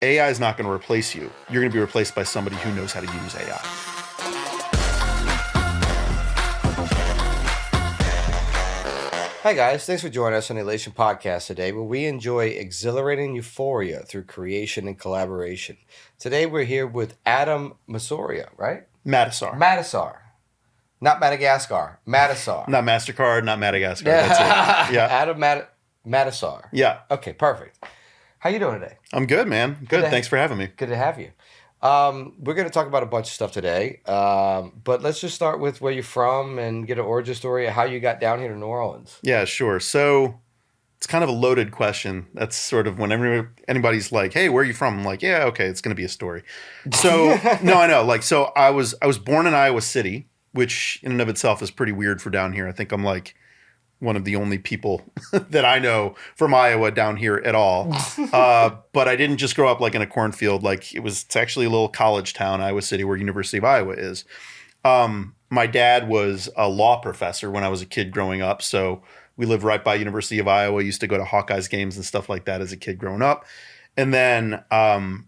AI is not going to replace you. You're going to be replaced by somebody who knows how to use AI. Hi guys, thanks for joining us on the Elation podcast today, where we enjoy exhilarating euphoria through creation and collaboration. Today we're here with Adam Masoria, right? Matasar. Not Madagascar. Matasar. Not MasterCard, not Madagascar. That's it. Yeah. Adam Matasar. Yeah. Okay, perfect. How you doing today? I'm good, man. Good. Thanks for having me. Good to have you. We're going to talk about a bunch of stuff today, but let's just start with where you're from and get an origin story of how you got down here to New Orleans. Yeah, sure. So it's kind of a loaded question. That's sort of whenever anybody's like, "Hey, where are you from?" I'm like, "Yeah, okay, it's going to be a story." So no, I know. So I was born in Iowa City, which in and of itself is pretty weird for down here. I think I'm like one of the only people that I know from Iowa down here at all. But I didn't just grow up like in a cornfield. Like it's actually a little college town, Iowa City, where University of Iowa is. My dad was a law professor when I was a kid growing up. So we lived right by University of Iowa. Used to go to Hawkeyes games and stuff like that as a kid growing up. And then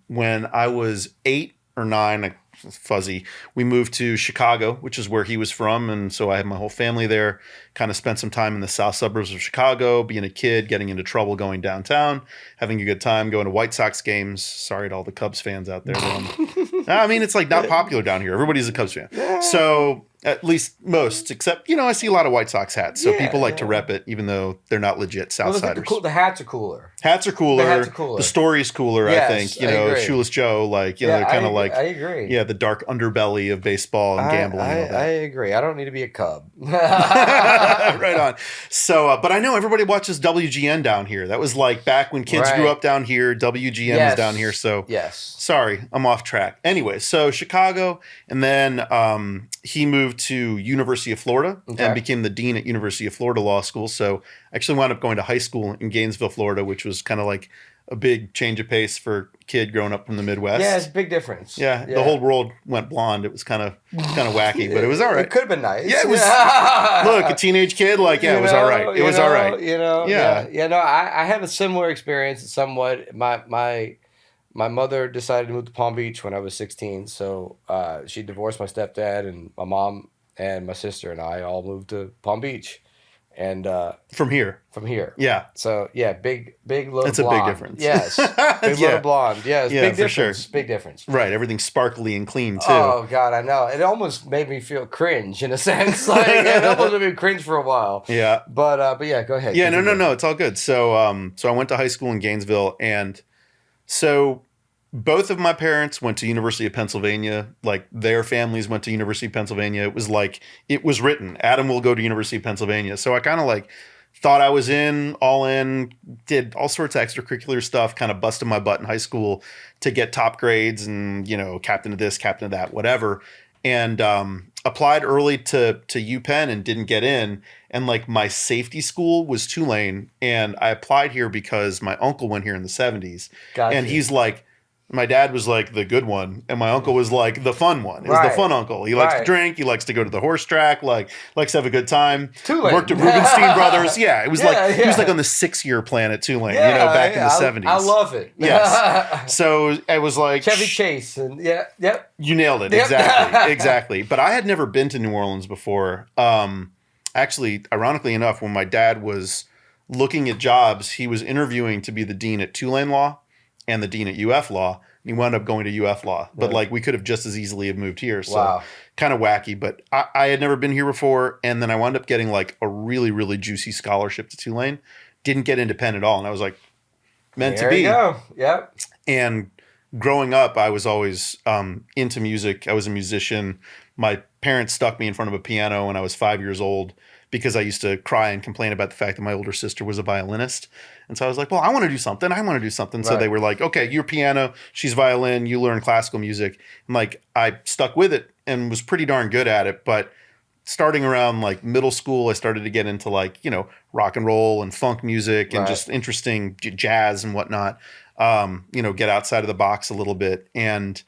when I was 8 or 9, fuzzy, we moved to Chicago, which is where he was from. And so I had my whole family there, kind of spent some time in the south suburbs of Chicago, being a kid, getting into trouble going downtown, having a good time, going to White Sox games. Sorry to all the Cubs fans out there. I mean, it's like not popular down here. Everybody's a Cubs fan. Yeah. So at least most, except, I see a lot of White Sox hats. So people like to rep it, even though they're not legit Southsiders. The hats are cooler. Hats are cooler. The story's cooler, yes, I think. Shoeless Joe, they're kind of like, I agree. Yeah, the dark underbelly of baseball and gambling and all that. I agree. I don't need to be a Cub. Right on. So, but I know everybody watches WGN down here. That was like back when kids grew up down here. WGN was down here. So, sorry, I'm off track. Anyway, so Chicago, and then he moved to University of Florida and became the dean at University of Florida Law School. So I actually wound up going to high school in Gainesville, Florida, which was kind of like a big change of pace for a kid growing up from the Midwest. Yeah, it's a big difference. Yeah, the whole world went blonde. It was kind of wacky, but it was all right. It could have been nice. Yeah, it was. Look, a teenage kid, it was all right. It was all right. I had a similar experience somewhat. My mother decided to move to Palm Beach when I was 16, so she divorced my stepdad, and my mom and my sister and I all moved to Palm Beach. And from here. Yeah. So big little That's blonde. A big difference. Yes. Big little blonde. Yes. Big difference. Sure. Big difference. Right. Everything's sparkly and clean too. Oh God, I know. It almost made me feel cringe in a sense. It almost made me cringe for a while. Yeah. But yeah, go ahead. Yeah, no. It's all good. So I went to high school in Gainesville, and so both of my parents went to University of Pennsylvania. Like their families went to University of Pennsylvania. It was like, it was written, Adam will go to University of Pennsylvania. So I kind of thought I was all in, did all sorts of extracurricular stuff, kind of busted my butt in high school to get top grades and, captain of this, captain of that, whatever. And applied early to UPenn and didn't get in. And my safety school was Tulane. And I applied here because my uncle went here in the 70s. Gotcha. And he's like, my dad was the good one, and my uncle was the fun one. It was the fun uncle. He likes to drink. He likes to go to the horse track. Likes to have a good time. Tulane. Worked at Rubenstein Brothers. Yeah, it was he was on the 6-year plan at Tulane. Back in the 70s. I love it. Yes. So I was like Chevy Chase and You nailed it. Yep. Exactly. But I had never been to New Orleans before. Actually, ironically enough, when my dad was looking at jobs, he was interviewing to be the dean at Tulane Law and the dean at UF Law. He wound up going to UF Law. But we could have just as easily have moved here. So kind of wacky. But I had never been here before. And then I wound up getting a really, really juicy scholarship to Tulane. Didn't get into Penn at all. And I was meant to be. There you go. Yep. And growing up, I was always into music. I was a musician. My parents stuck me in front of a piano when I was 5 years old because I used to cry and complain about the fact that my older sister was a violinist. And so I was like, well, I want to do something. So they were like, okay, you're piano, she's violin, you learn classical music. And I stuck with it and was pretty darn good at it. But starting around middle school, I started to get into rock and roll and funk music and just interesting jazz and whatnot. Get outside of the box a little bit. And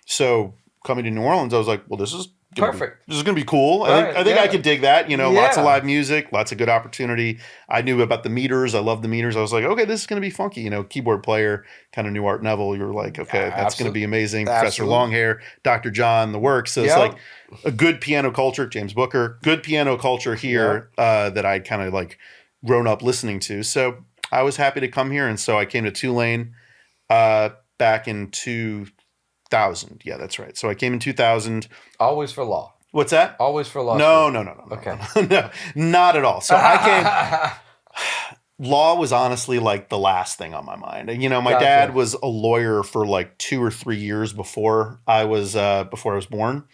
so coming to New Orleans, I was like, well, this Perfect. This is going to be cool. Right, I think I could dig that. Lots of Yeah. live music, lots of good opportunity. I knew about the meters. I love the meters. I was like, okay, this is going to be funky. Keyboard player, kind of knew Art Neville. You were like, okay, that's going to be amazing. Professor Longhair, Dr. John, the works. So it's like a good piano culture. James Booker, good piano culture here that I'd kind of like grown up listening to. So I was happy to come here. And so I came to Tulane back in 2000. Yeah, that's right. So I came in 2000. Always for law. What's that? Always for law. No. Okay. No, not at all. So I came. Law was honestly like the last thing on my mind. My dad was a lawyer for like 2 or 3 years before I was born,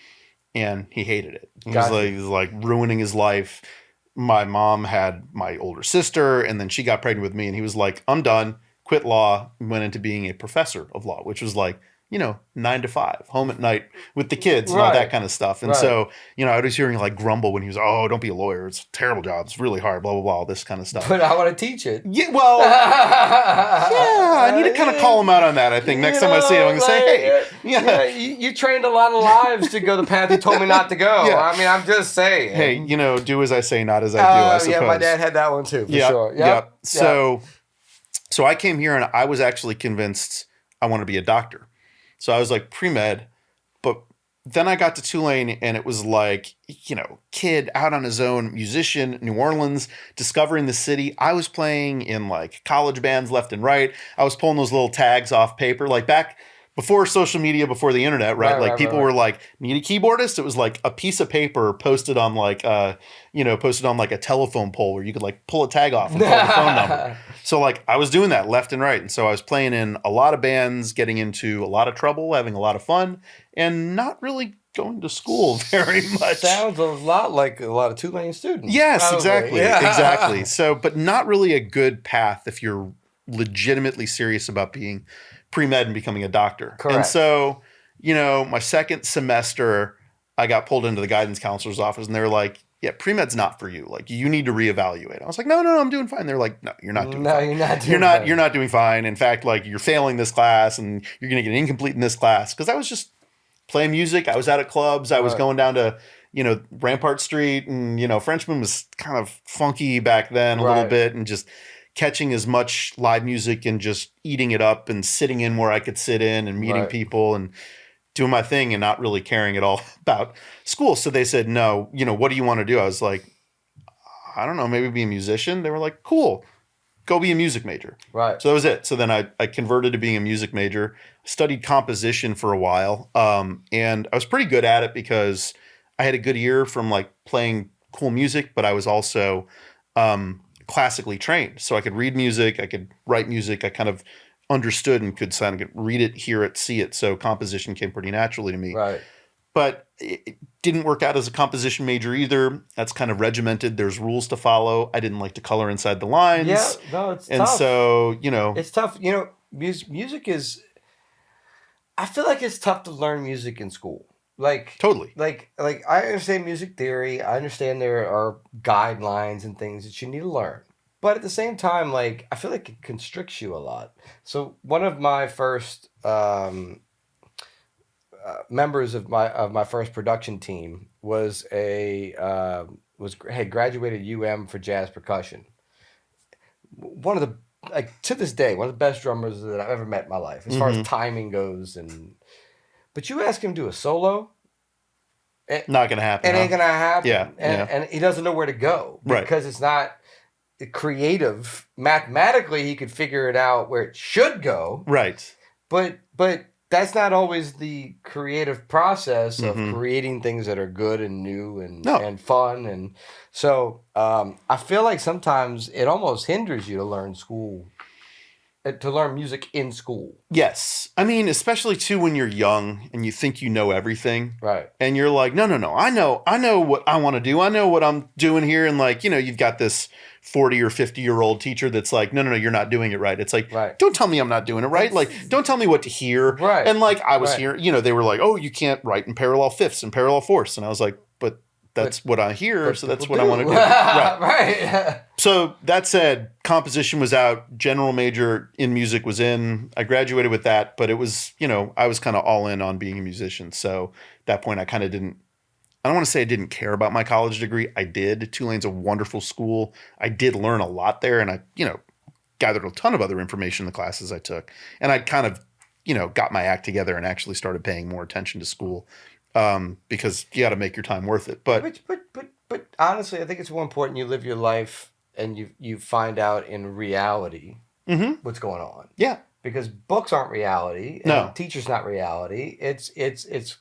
and he hated it. He was like ruining his life. My mom had my older sister, and then she got pregnant with me, and he was like, "I'm done." Quit law, went into being a professor of law, which was like 9 to 5, home at night with the kids and all that kind of stuff. And so, I was hearing like grumble when he was, "Oh, don't be a lawyer. It's a terrible job. It's really hard, blah, blah, blah," all this kind of stuff. But I want to teach it. Yeah, well, I need to kind of call him out on that. I think next time I see him, I'm going to say, "Hey, you trained a lot of lives to go the path you told me not to go." Yeah. I mean, I'm just saying. Hey, do as I say, not as I do, I suppose. Yeah, my dad had that one too, for sure. Yep. So I came here and I was actually convinced I want to be a doctor. So I was like pre-med, but then I got to Tulane and it was like, kid out on his own, musician, New Orleans, discovering the city. I was playing in like college bands left and right. I was pulling those little tags off paper, like back before social media, before the internet, right? People were like, "Need a keyboardist?" It was like a piece of paper posted on like a telephone pole where you could like pull a tag off and call the phone number. So like I was doing that left and right. And so I was playing in a lot of bands, getting into a lot of trouble, having a lot of fun, and not really going to school very much. Sounds a lot like a lot of Tulane students. Yes, probably. exactly. Yeah. Exactly. So, but not really a good path if you're legitimately serious about being pre-med and becoming a doctor. Correct. And so, my second semester, I got pulled into the guidance counselor's office and they were like, "Yeah, pre-med's not for you. Like, you need to reevaluate." I was like, no, I'm doing fine. They're like, "No, you're not doing fine. You're not doing fine. In fact, like, you're failing this class and you're going to get incomplete in this class." Because I was just playing music. I was out at clubs. I was going down to, Rampart Street, and, Frenchman was kind of funky back then a little bit, and just catching as much live music and just eating it up and sitting in where I could sit in and meeting people and doing my thing and not really caring at all about school. So they said, "No, what do you want to do?" I was like, "I don't know, maybe be a musician." They were like, "Cool, go be a music major." Right. So that was it. So then I converted to being a music major, studied composition for a while. And I was pretty good at it because I had a good ear from like playing cool music, but I was also, classically trained. So I could read music, I could write music. I kind of understood and could kind of read it, hear it, see it. So composition came pretty naturally to me. Right. But it didn't work out as a composition major either. That's kind of regimented. There's rules to follow. I didn't like to color inside the lines. Yeah, no, it's tough. And so, it's tough. Music is. I feel like it's tough to learn music in school. Like totally. Like I understand music theory. I understand there are guidelines and things that you need to learn. But at the same time, like, I feel like it constricts you a lot. So one of my first members of my first production team was had graduated UM for jazz percussion. One of the, like, to this day, one of the best drummers that I've ever met in my life, as far as timing goes. But you ask him to do a solo, not gonna happen. It ain't gonna happen. Yeah, and he doesn't know where to go because it's not creative. Mathematically, he could figure it out where it should go. Right. But that's not always the creative process of creating things that are good and new and fun. And so I feel like sometimes it almost hinders you to learn music in school. Yes. I mean, especially too when you're young and you think you know everything. Right. And you're like, no. I know what I want to do. I know what I'm doing here. And like, you've got this 40 or 50-year-old teacher that's like, no, you're not doing it right. It's like, don't tell me I'm not doing it right. Like, don't tell me what to hear. Right. And like, I was here, they were like, "Oh, you can't write in parallel fifths and parallel fourths." And I was like, but that's what I hear. So that's what I want to do. Right. So that said, composition was out, general major in music was in. I graduated with that, but it was, I was kind of all in on being a musician. So at that point, I kind of didn't I don't want to say I didn't care about my college degree. I did. Tulane's a wonderful school. I did learn a lot there, and I, gathered a ton of other information in the classes I took. And I kind of, got my act together and actually started paying more attention to school, because you got to make your time worth it. But honestly, I think it's more important you live your life and you find out in reality what's going on. Yeah. Because books aren't reality, and No. teachers not reality. It's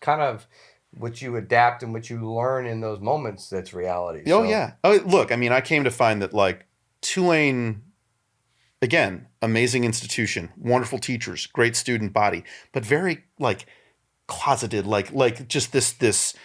kind of what you adapt and what you learn in those moments that's reality. Oh, yeah. Oh, look, I mean, I came to find that like Tulane, again, amazing institution, wonderful teachers, great student body, but very like closeted, like just this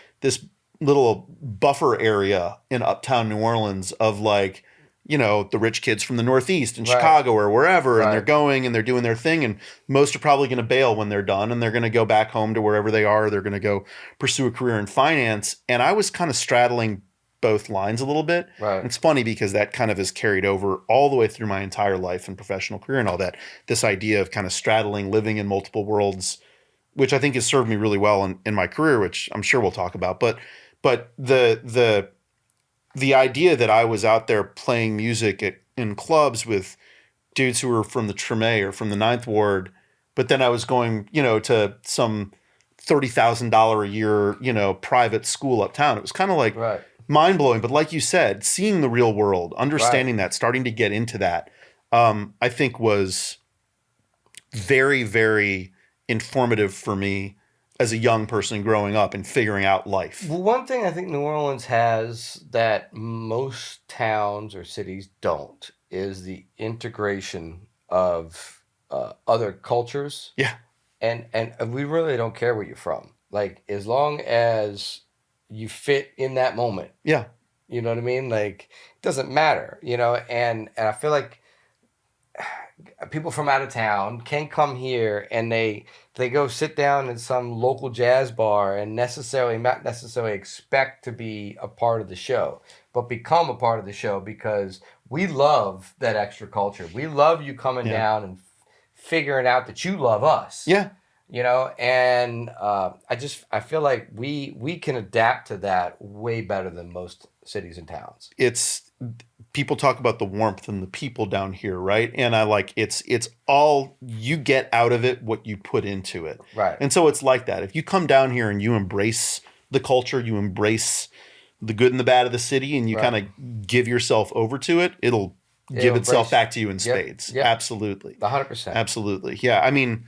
little buffer area in uptown New Orleans of like, the rich kids from the Northeast and Right. Chicago or wherever, and Right. they're going and they're doing their thing, and most are probably going to bail when they're done, and they're going to go back home to wherever they are. They're going to go pursue a career in finance. And I was kind of straddling both lines a little bit. Right. And it's funny because that kind of is carried over all the way through my entire life and professional career and all that. This idea of kind of straddling, living in multiple worlds, which I think has served me really well in my career, which I'm sure we'll talk about. But the idea that I was out there playing music in clubs with dudes who were from the Treme or from the Ninth Ward, but then I was going, to some $30,000 a year, private school uptown. It was kind of like Right. mind blowing. But like you said, seeing the real world, understanding that, starting to get into that, I think was very, very informative for me as a young person growing up and figuring out life. Well, one thing I think New Orleans has that most towns or cities don't is the integration of other cultures. Yeah. And we really don't care where you're from. Like, as long as you fit in that moment. Yeah. You know what I mean? Like, it doesn't matter, and I feel like people from out of town can come here and they go sit down in some local jazz bar and not necessarily expect to be a part of the show, but become a part of the show because we love that extra culture. We love you coming down and figuring out that you love us. Yeah. And I feel like we can adapt to that way better than most cities and towns. It's people talk about the warmth and the people down here, right? And I like it's all you get out of it what you put into it. Right. And so it's like that. If you come down here and you embrace the culture, you embrace the good and the bad of the city, and you kind of give yourself over to it, it'll give itself back to you in spades. Yep. Absolutely. 100%. Absolutely. Yeah. I mean,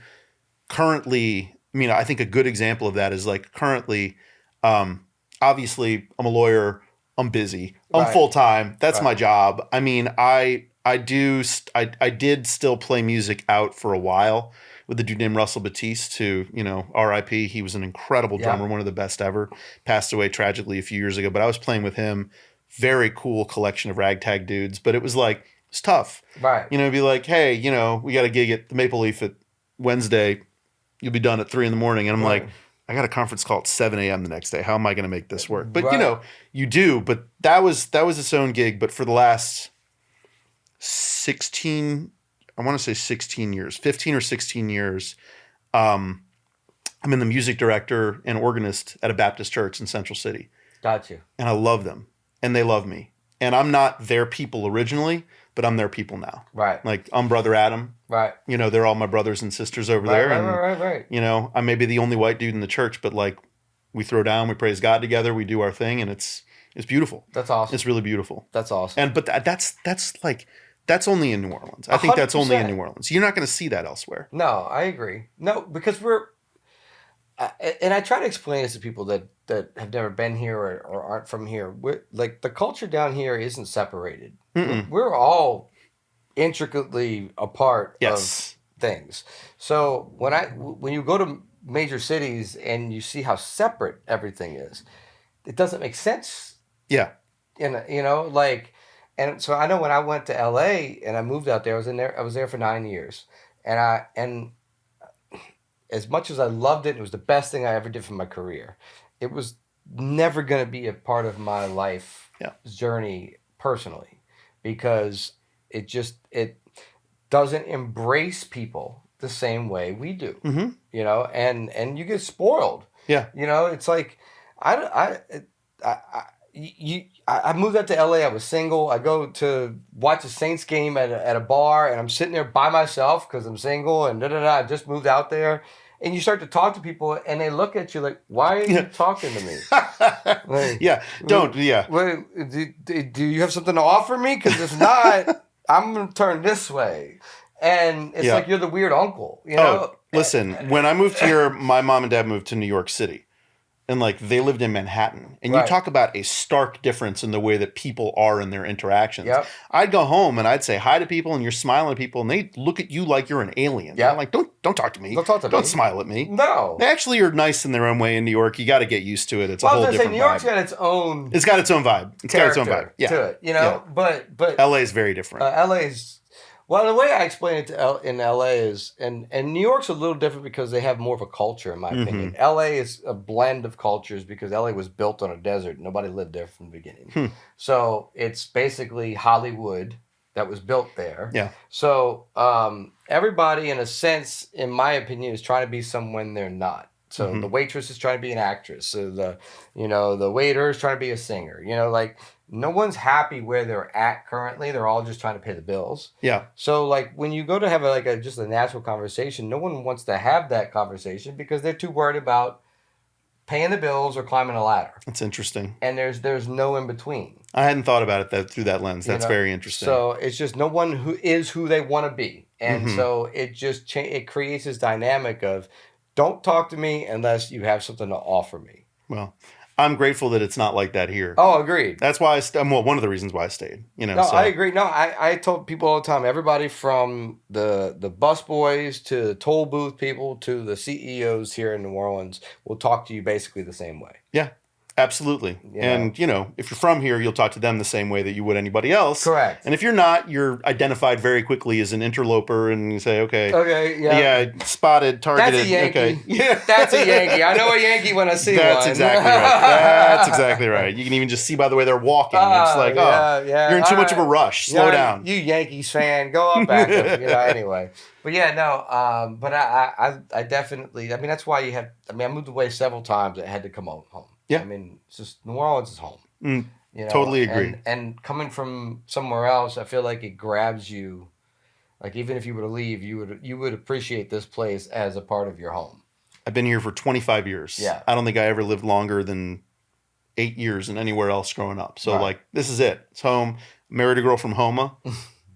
currently, I think a good example of that is like currently, obviously I'm a lawyer. I'm busy. I'm full time. That's my job. I mean, I did still play music out for a while with a dude named Russell Batiste, who, R.I.P. He was an incredible drummer, one of the best ever. Passed away tragically a few years ago. But I was playing with him. Very cool collection of ragtag dudes. But it was like, it's tough. Right. Be like, hey, we got a gig at the Maple Leaf at Wednesday. You'll be done at 3 a.m. And I'm like, I got a conference call at 7 a.m. the next day. How am I going to make this work? But you do. But that was its own gig. But for the last 16 years, 15 or 16 years, I'm in the music director and organist at a Baptist church in Central City. Got you. And I love them. And they love me. And I'm not their people originally, but I'm their people now. Right. Like, I'm Brother Adam. Right. They're all my brothers and sisters over there. Right. I may be the only white dude in the church, but like, we throw down, we praise God together, we do our thing, and it's beautiful. That's awesome. It's really beautiful. That's awesome. But that's only in New Orleans. I think that's only in New Orleans. You're not going to see that elsewhere. No, I agree. No, because and I try to explain this to people that have never been here or aren't from here. Like, the culture down here isn't separated. We're all intricately a part of things. So when you go to major cities and you see how separate everything is, it doesn't make sense. Yeah. And so I know when I went to LA and I moved out there, I was there for 9 years. And as much as I loved it, it was the best thing I ever did for my career. It was never going to be a part of my life journey personally, because it doesn't embrace people the same way we do. And you get spoiled. Yeah. It's like I moved out to LA. I was single. I go to watch a Saints game at a bar, and I'm sitting there by myself because I'm single and da da da. I just moved out there, and you start to talk to people, and they look at you like, "Why are you talking to me?" Like, yeah, don't. Yeah, wait, do you have something to offer me? Because if not, I'm gonna turn this way, and it's like you're the weird uncle, you know. Listen, when I moved here, my mom and dad moved to New York City. And like they lived in Manhattan. And you talk about a stark difference in the way that people are in their interactions. Yep. I'd go home and I'd say hi to people and you're smiling at people and they look at you like you're an alien. Yeah. I'm like, don't talk to me. Don't talk to me. Don't smile at me. No. They actually are nice in their own way in New York. You got to get used to it. It's a whole different New York's vibe. got its own. It's got its own vibe. It's got its own vibe. Yeah. To it, you know. Yeah. But LA is very different. LA's. Well, the way I explain it in LA is, and New York's a little different because they have more of a culture, in my opinion. LA is a blend of cultures because LA was built on a desert. Nobody lived there from the beginning. So it's basically Hollywood that was built there. Yeah. So everybody, in a sense, in my opinion, is trying to be someone they're not. So the waitress is trying to be an actress. So the waiter is trying to be a singer. You know, like no one's happy where they're at currently. They're all just trying to pay the bills. Yeah. So like when you go to have just a natural conversation, no one wants to have that conversation because they're too worried about paying the bills or climbing a ladder. That's interesting. And there's no in between. I hadn't thought about it through that lens. That's very interesting. So it's just no one who is who they want to be, and so it just it creates this dynamic of don't talk to me unless you have something to offer me. Well, I'm grateful that it's not like that here. Oh, agreed. That's why one of the reasons why I stayed. You know, no, I agree. No, I told people all the time. Everybody from the bus boys to the toll booth people to the CEOs here in New Orleans will talk to you basically the same way. Yeah. Absolutely. And, if you're from here, you'll talk to them the same way that you would anybody else. Correct. And if you're not, you're identified very quickly as an interloper and you say, okay, yeah, spotted, targeted. That's a Yankee. Okay. Yeah. That's a Yankee. I know a Yankee when I see That's one. Exactly right. That's exactly right. You can even just see by the way they're walking. It's like, you're in too much of a ruch. Slow down. You Yankees fan, go up back up. Anyway. But yeah, no, but I definitely, that's why you have, I moved away several times. I had to come home. Yeah. It's just New Orleans is home. Totally agree. And coming from somewhere else, I feel like it grabs you. Like even if you were to leave, you would appreciate this place as a part of your home. I've been here for 25 years. Yeah. I don't think I ever lived longer than 8 years in anywhere else growing up. So this is it. It's home. Married a girl from Homa.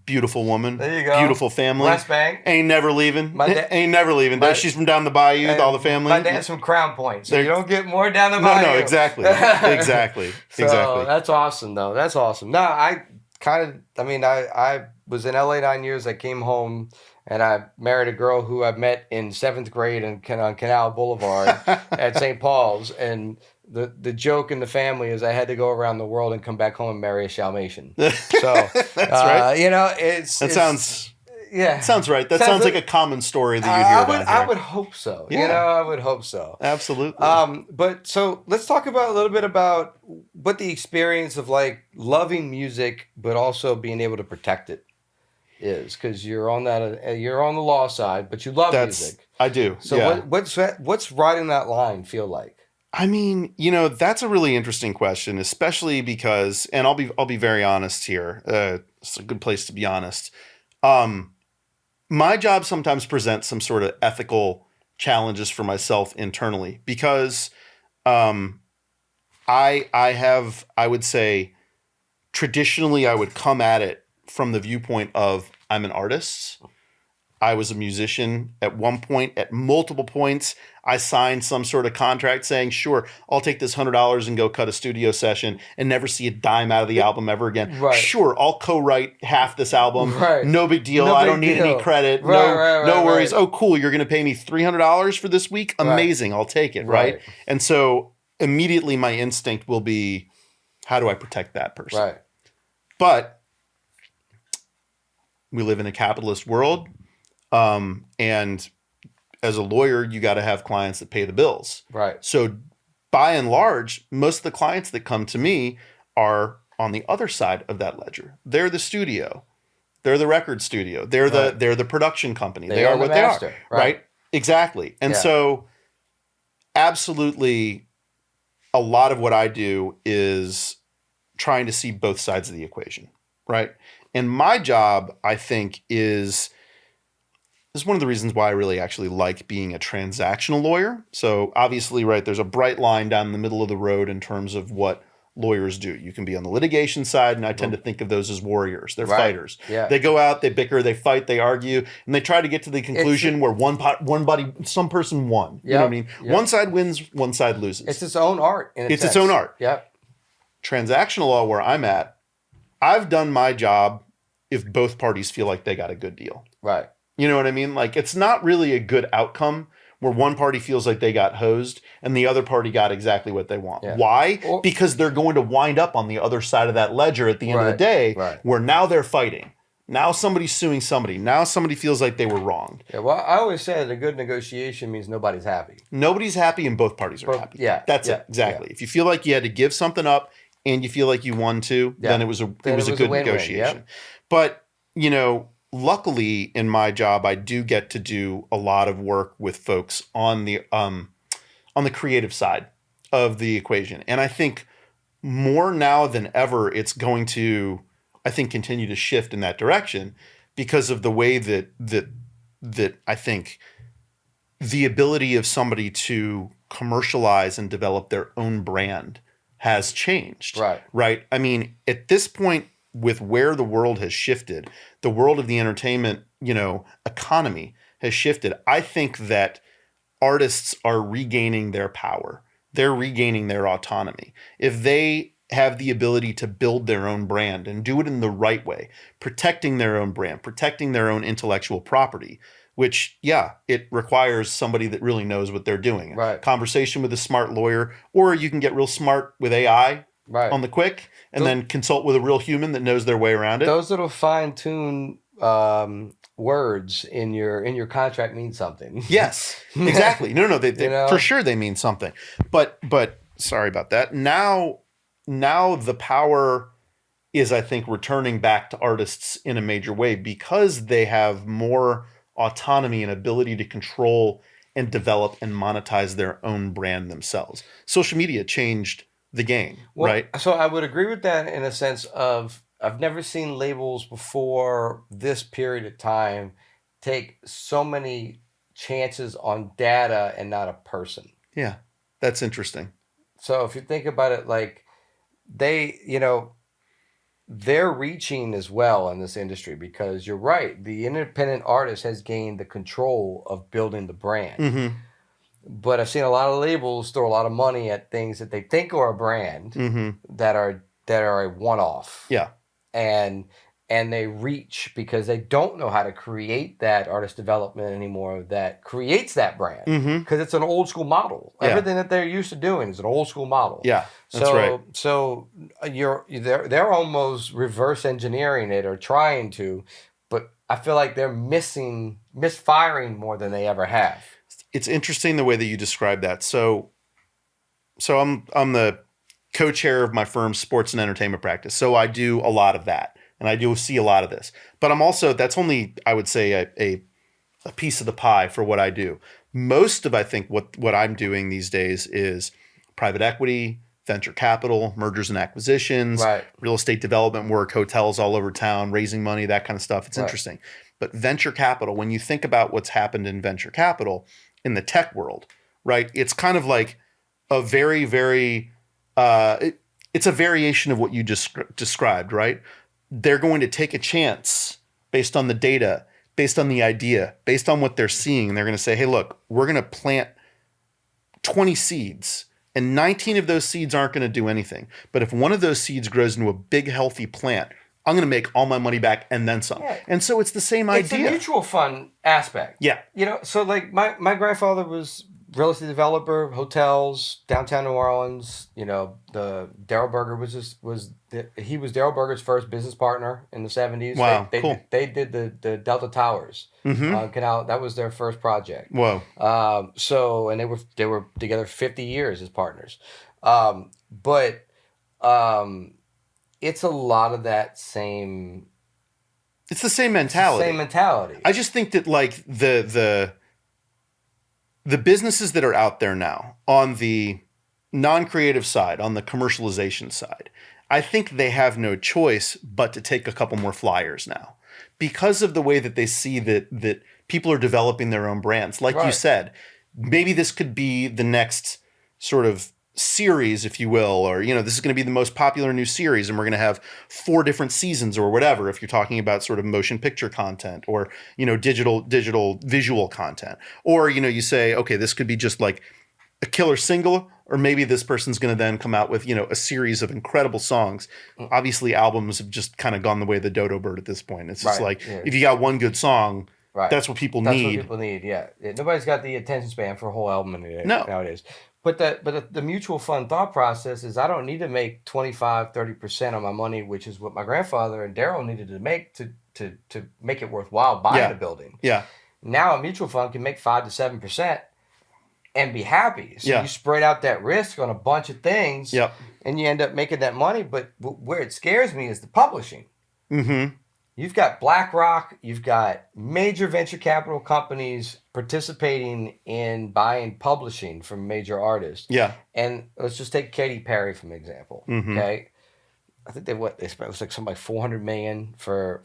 Beautiful woman. There you go. Beautiful family. West Bank. Ain't never leaving. Ain't never leaving. She's from down the bayou, all the family. My dad's from Crown Point, so you don't get more down the bayou. No, exactly. Exactly. So that's awesome, though. That's awesome. No, I was in LA 9 years. I came home, and I married a girl who I met in 7th grade on Canal Boulevard at St. Paul's, and the joke in the family is I had to go around the world and come back home and marry a Dalmatian. So that's right. It sounds right. That sounds like a common story that you hear about here. I would hope so. Yeah. I would hope so. Absolutely. But so let's talk about a little bit about what the experience of like loving music, but also being able to protect it is, because you're on the law side, but you love music. I do. So what's riding that line feel like? That's a really interesting question, especially because, and I'll be very honest here. It's a good place to be honest. My job sometimes presents some sort of ethical challenges for myself internally because, I would say traditionally I would come at it from the viewpoint of I'm an artist. I was a musician at one point. At multiple points, I signed some sort of contract saying, sure, I'll take this $100 and go cut a studio session and never see a dime out of the album ever again. Right. Sure, I'll co-write half this album. Right. No big deal. I don't need any credit. No worries. Right. Oh, cool. You're going to pay me $300 for this week? Amazing. Right. I'll take it. Right. And so immediately my instinct will be, how do I protect that person? Right. But we live in a capitalist world. And as a lawyer, you got to have clients that pay the bills. Right. So by and large, most of the clients that come to me are on the other side of that ledger. They're the studio. They're the record studio. They're the production company. They are what they are. Right. Exactly. And so absolutely a lot of what I do is trying to see both sides of the equation, right? And my job, I think, is one of the reasons why I really actually like being a transactional lawyer. So obviously, right, there's a bright line down the middle of the road in terms of what lawyers do. You can be on the litigation side, and I tend to think of those as warriors. They're fighters. Yeah. They go out, they bicker, they fight, they argue, and they try to get to the conclusion where some person won. You know what I mean? One side wins, one side loses. It's its own art. It's its own art. Yep. Transactional law, where I'm at, I've done my job if both parties feel like they got a good deal. Right. You know what I mean? Like, it's not really a good outcome where one party feels like they got hosed and the other party got exactly what they want. Yeah. Why? Because they're going to wind up on the other side of that ledger at the end of the day, where now they're fighting. Now somebody's suing somebody. Now somebody feels like they were wronged. Yeah, well, I always say that a good negotiation means nobody's happy. Nobody's happy and both parties are happy. Yeah. That's it. Exactly. Yeah. If you feel like you had to give something up and you feel like you won too, then it was a good negotiation. Yep. But, you know, luckily, in my job, I do get to do a lot of work with folks on the creative side of the equation, and I think more now than ever, it's going to, I think, continue to shift in that direction because of the way that I think the ability of somebody to commercialize and develop their own brand has changed. Right. I mean, at this point, with where the world has shifted, the world of the entertainment, economy has shifted. I think that artists are regaining their power. They're regaining their autonomy. If they have the ability to build their own brand and do it in the right way, protecting their own brand, protecting their own intellectual property, which, it requires somebody that really knows what they're doing. Right. Conversation with a smart lawyer, or you can get real smart with AI on the quick, and then consult with a real human that knows their way around it. Those little fine-tuned words in your contract mean something. Yes, exactly. No, they for sure they mean something. But sorry about that. Now the power is, I think, returning back to artists in a major way because they have more autonomy and ability to control and develop and monetize their own brand themselves. Social media changed the game, right? So I would agree with that in a sense of I've never seen labels before this period of time take so many chances on data and not a person. Yeah, that's interesting. So if you think about it, like they're reaching as well in this industry because you're right. The independent artist has gained the control of building the brand. Mm-hmm. But I've seen a lot of labels throw a lot of money at things that they think are a brand that are a one-off. Yeah. And they reach because they don't know how to create that artist development anymore that creates that brand. Because it's an old school model. Yeah. Everything that they're used to doing is an old school model. Yeah. That's right. So they're almost reverse engineering it or trying to, but I feel like they're misfiring more than they ever have. It's interesting the way that you describe that. So I'm the co-chair of my firm's sports and entertainment practice. So I do a lot of that, and I do see a lot of this. But I'm also, that's only, I would say, a piece of the pie for what I do. Most of, I think, what I'm doing these days is private equity, venture capital, mergers and acquisitions, real estate development work, hotels all over town, raising money, that kind of stuff. It's interesting. But venture capital, when you think about what's happened in venture capital in the tech world, right? It's kind of like a very, very, it's a variation of what you just described, right? They're going to take a chance based on the data, based on the idea, based on what they're seeing. And they're going to say, hey, look, we're going to plant 20 seeds and 19 of those seeds aren't going to do anything. But if one of those seeds grows into a big, healthy plant, I'm going to make all my money back and then some. Yeah. And so it's the same idea. It's a mutual fund aspect. Yeah. So like my grandfather was real estate developer, hotels, downtown New Orleans. The Daryl Berger was Daryl Berger's first business partner in the 70s. Wow, cool. They did the Delta Towers canal. That was their first project. Whoa. And they were together 50 years as partners. It's a lot of that same. It's the same mentality. I just think that like the businesses that are out there now on the non-creative side, on the commercialization side, I think they have no choice but to take a couple more flyers now because of the way that they see that people are developing their own brands. Like you Right. said, maybe this could be the next sort of series, if you will, or this is going to be the most popular new series, and we're going to have 4 different seasons or whatever. If you're talking about sort of motion picture content or digital visual content, or you say, okay, this could be just like a killer single, or maybe this person's going to then come out with a series of incredible songs. Obviously, albums have just kind of gone the way of the dodo bird at this point. It's just like if you got one good song, that's what people need. That's what people need. Yeah, nobody's got the attention span for a whole album nowadays. But the mutual fund thought process is I don't need to make 25-30% of my money, which is what my grandfather and Daryl needed to make to make it worthwhile buying a building. Yeah. Now a mutual fund can make 5 to 7% and be happy. So you spread out that risk on a bunch of things, and you end up making that money. But where it scares me is the publishing. Mm-hmm. You've got BlackRock, you've got major venture capital companies participating in buying publishing from major artists. Yeah. And let's just take Katy Perry from example. Mm-hmm. Okay. I think they spent, it was like something like $400 million for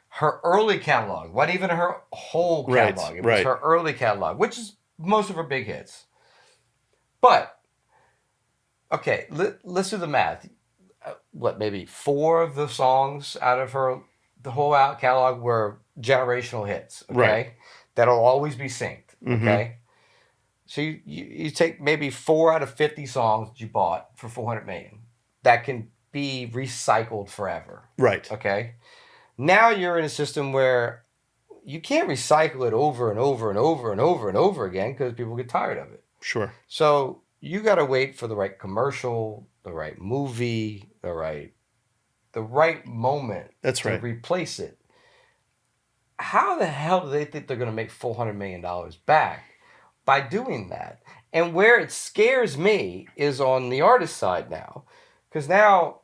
her early catalog. What even her whole catalog. It was her early catalog, which is most of her big hits. But okay, let's do the math. Maybe 4 of the songs out of the whole catalog were generational hits, okay? Right. That'll always be synced, okay? Mm-hmm. So you take maybe 4 out of 50 songs that you bought for $400 million that can be recycled forever. Right. Okay? Now you're in a system where you can't recycle it over and over and over and over and over again because people get tired of it. Sure. So you got to wait for the right commercial, the right movie, the right moment to replace it. How the hell do they think they're going to make $400 million back by doing that? And where it scares me is on the artist side now. Because now,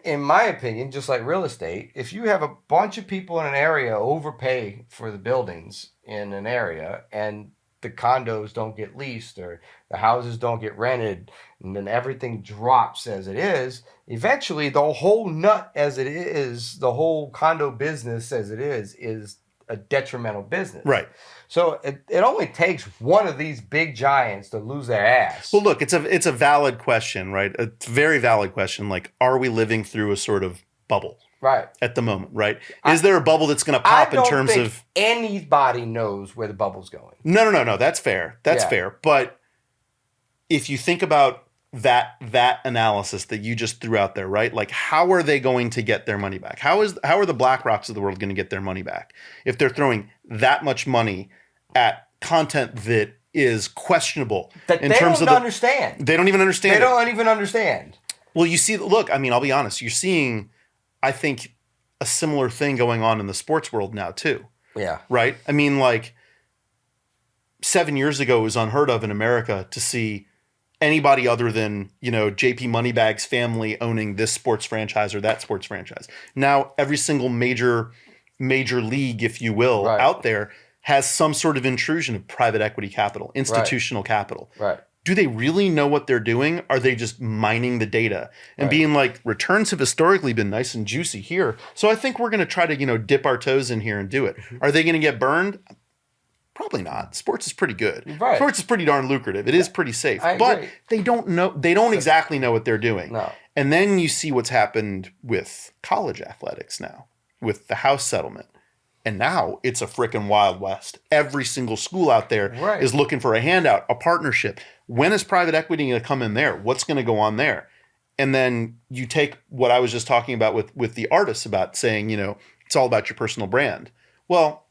in my opinion, just like real estate, if you have a bunch of people in an area overpay for the buildings in an area and the condos don't get leased or the houses don't get rented and then everything drops as it is, eventually the whole nut as it is, the whole condo business as it is a detrimental business. Right. So it only takes one of these big giants to lose their ass. Well, look, it's a valid question, right? A very valid question. Like, are we living through a sort of bubble? Right. At the moment, right? Is there a bubble that's going to pop in terms of... anybody knows where the bubble's going. No. That's fair. That's fair. But if you think about that analysis that you just threw out there, right? Like, how are they going to get their money back? How are the BlackRocks of the world going to get their money back if they're throwing that much money at content that is questionable that in terms of understand? They don't even understand. They don't even understand. Well, you see, look, I mean, I'll be honest. You're seeing, I think, a similar thing going on in the sports world now too. Yeah. Right? I mean, like 7 years ago it was unheard of in America to see anybody other than, JP Moneybags family owning this sports franchise or that sports franchise. Now every single major league, if you will, out there has some sort of intrusion of private equity capital, institutional capital. Right. Do they really know what they're doing? Are they just mining the data and being like, returns have historically been nice and juicy here, so I think we're going to try to, dip our toes in here and do it. Are they going to get burned? Probably not. Sports is pretty good. Right. Sports is pretty darn lucrative. It is pretty safe. I but agree. they don't know. They don't exactly know what they're doing. No. And then you see what's happened with college athletics now, with the House settlement. And now it's a frickin' Wild West. Every single school out there is looking for a handout, a partnership. When is private equity going to come in there? What's going to go on there? And then you take what I was just talking about with the artists about saying, it's all about your personal brand. Well,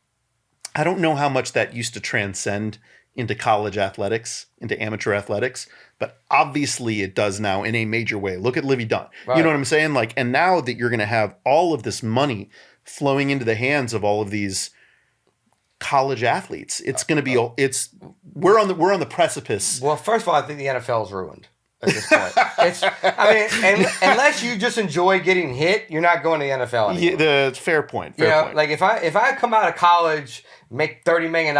I don't know how much that used to transcend into college athletics, into amateur athletics, but obviously it does now in a major way. Look at Livy Dunn. Right. You know what I'm saying? Like, and now that you're going to have all of this money flowing into the hands of all of these college athletes, it's going to be we're on the precipice. Well, first of all, I think the NFL is ruined at this point. Unless you just enjoy getting hit, you're not going to the NFL anymore. Yeah, fair point. Point. Like if I come out of college, make $30 million